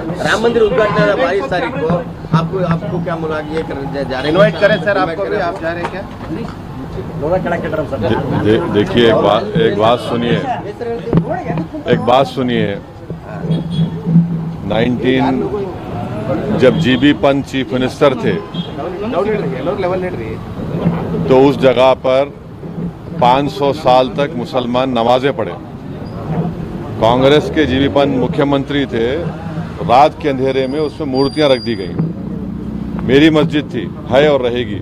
राम मंदिर उद्घाटन 22 तारीख को आपको क्या मुलाकात ये करने जा रहे हैं? इनवाइट करें सर आपको भी, आप जा रहे हैं क्या? देखिए एक बात सुनिए 19 जब जीबी पंत चीफ मिनिस्टर थे तो उस जगह पर 500 साल तक मुसलमान नमाजें पढ़े। कांग्रेस के जीबी पंत मुख्यमंत्री थे, रात के अंधेरे में उसमें मूर्तियां रख दी गई। मेरी मस्जिद थी, है और रहेगी।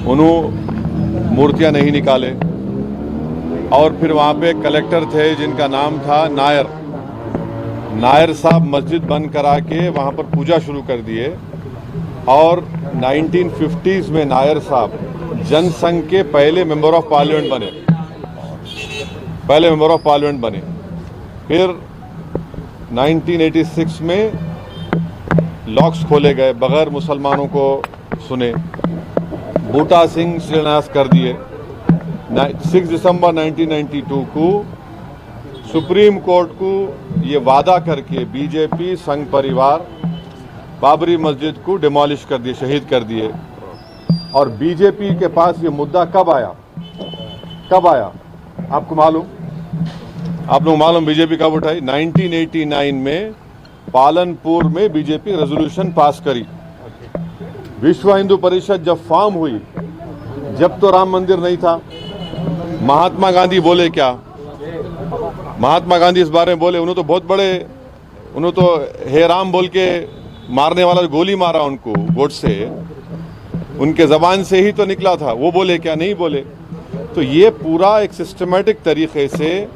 उन्होंने मूर्तियां नहीं निकाले और फिर वहां पे कलेक्टर थे जिनका नाम था नायर साहब मस्जिद बंद करा के वहां पर पूजा शुरू कर दिए और 1950s में नायर साहब जनसंघ के पहले मेंबर ऑफ पार्लियामेंट बने। फिर 1986 में लॉक्स खोले गए, बगैर मुसलमानों को सुने। बूटा सिंह शिलान्यास कर दिए। 6 दिसंबर 1992 को सुप्रीम कोर्ट को ये वादा करके बीजेपी संघ परिवार बाबरी मस्जिद को डिमोलिश कर दिए, शहीद कर दिए। और बीजेपी के पास ये मुद्दा कब आया आपको मालूम? आप लोग मालूम बीजेपी कब उठाई? 1989 में पालनपुर में बीजेपी रेजोल्यूशन पास करी। विश्व हिंदू परिषद जब फॉर्म हुई, जब तो राम मंदिर नहीं था। महात्मा गांधी बोले क्या? महात्मा गांधी इस बारे में बोले, उन्होंने तो बहुत बड़े, उन्होंने तो हे राम बोल के मारने वाला गोली मारा उनको गोडसे, उनके जबान से ही तो निकला था। वो बोले क्या? नहीं बोले। तो ये पूरा एक सिस्टमैटिक तरीके से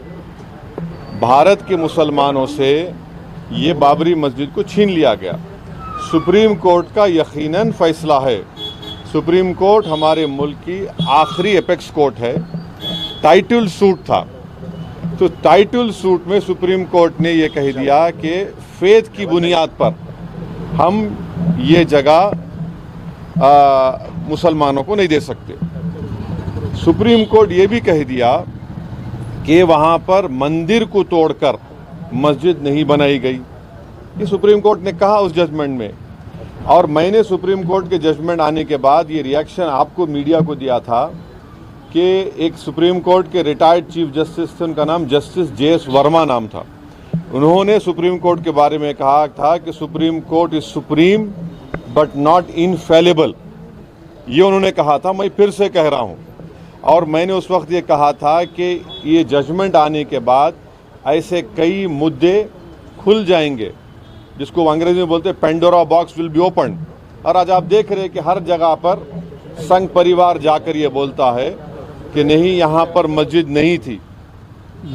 भारत के मुसलमानों से ये बाबरी मस्जिद को छीन लिया गया। सुप्रीम कोर्ट का यकीनन फैसला है। सुप्रीम कोर्ट हमारे मुल्क की आखिरी एपेक्स कोर्ट है। टाइटल सूट था, तो टाइटल सूट में सुप्रीम कोर्ट ने ये कह दिया कि फेथ की बुनियाद पर हम ये जगह मुसलमानों को नहीं दे सकते। सुप्रीम कोर्ट ये भी कह दिया कि वहाँ पर मंदिर को तोड़कर मस्जिद नहीं बनाई गई। ये सुप्रीम कोर्ट ने कहा उस जजमेंट में। और मैंने सुप्रीम कोर्ट के जजमेंट आने के बाद ये रिएक्शन आपको मीडिया को दिया था कि एक सुप्रीम कोर्ट के रिटायर्ड चीफ जस्टिस थे, उनका नाम जस्टिस JS वर्मा नाम था। उन्होंने सुप्रीम कोर्ट के बारे में कहा था कि supreme court is supreme but not infallible. ये उन्होंने कहा था, मैं फिर से कह रहा हूँ। और मैंने उस वक्त ये कहा था कि ये जजमेंट आने के बाद ऐसे कई मुद्दे खुल जाएंगे जिसको अंग्रेजी में बोलते हैं Pandora box will be open. और आज आप देख रहे हैं कि हर जगह पर संघ परिवार जाकर ये बोलता है कि नहीं, यहाँ पर मस्जिद नहीं थी।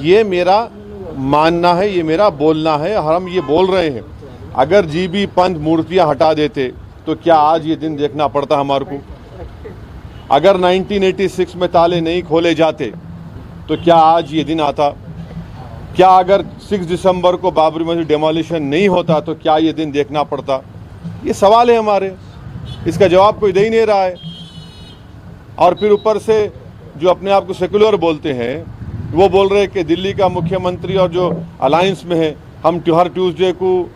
ये मेरा मानना है, ये मेरा बोलना है, हम ये बोल रहे हैं। अगर जीबी पंत मूर्तियाँ हटा देते तो क्या आज ये दिन देखना पड़ता हमारे को? अगर 1986 में ताले नहीं खोले जाते तो क्या आज ये दिन आता? क्या अगर 6 दिसंबर को बाबरी मस्जिद डेमोलिशन नहीं होता तो क्या ये दिन देखना पड़ता? ये सवाल है हमारे, इसका जवाब कोई दे ही नहीं रहा है। और फिर ऊपर से जो अपने आप को सेकुलर बोलते हैं वो बोल रहे हैं कि दिल्ली का मुख्यमंत्री और जो अलायंस में है, हम हर ट्यूसडे को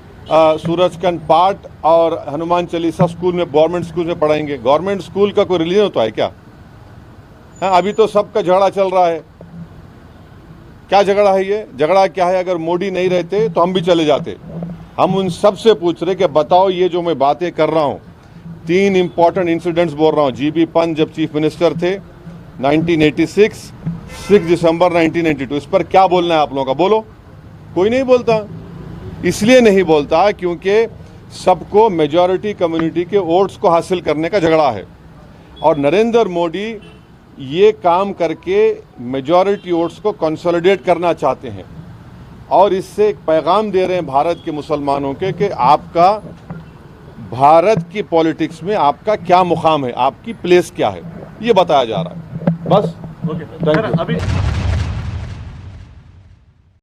सूरजकंड पाठ और हनुमान चालीसा स्कूल में, गवर्नमेंट स्कूल में पढ़ाएंगे। गवर्नमेंट स्कूल का कोई रिलीजन होता है क्या? हाँ, अभी तो सबका झगड़ा चल रहा है। क्या झगड़ा है ये? झगड़ा क्या है? अगर मोदी नहीं रहते तो हम भी चले जाते। हम उन सब से पूछ रहे कि बताओ, ये जो मैं बातें कर रहा हूँ, 3 इंपॉर्टेंट इंसिडेंट्स बोल रहा हूँ। जीबी पंत जब चीफ मिनिस्टर थे 1986, 6 दिसंबर 1992, इस पर क्या बोलना है आप लोगों का? बोलो। कोई नहीं बोलता। इसलिए नहीं बोलता क्योंकि सबको मेजॉरिटी कम्युनिटी के वोट्स को हासिल करने का झगड़ा है। और नरेंद्र मोदी ये काम करके मेजॉरिटी वोट्स को कंसोलिडेट करना चाहते हैं और इससे एक पैगाम दे रहे हैं भारत के मुसलमानों के कि आपका भारत की पॉलिटिक्स में आपका क्या मुकाम है, आपकी प्लेस क्या है, ये बताया जा रहा है। बस। ओके सर, अभी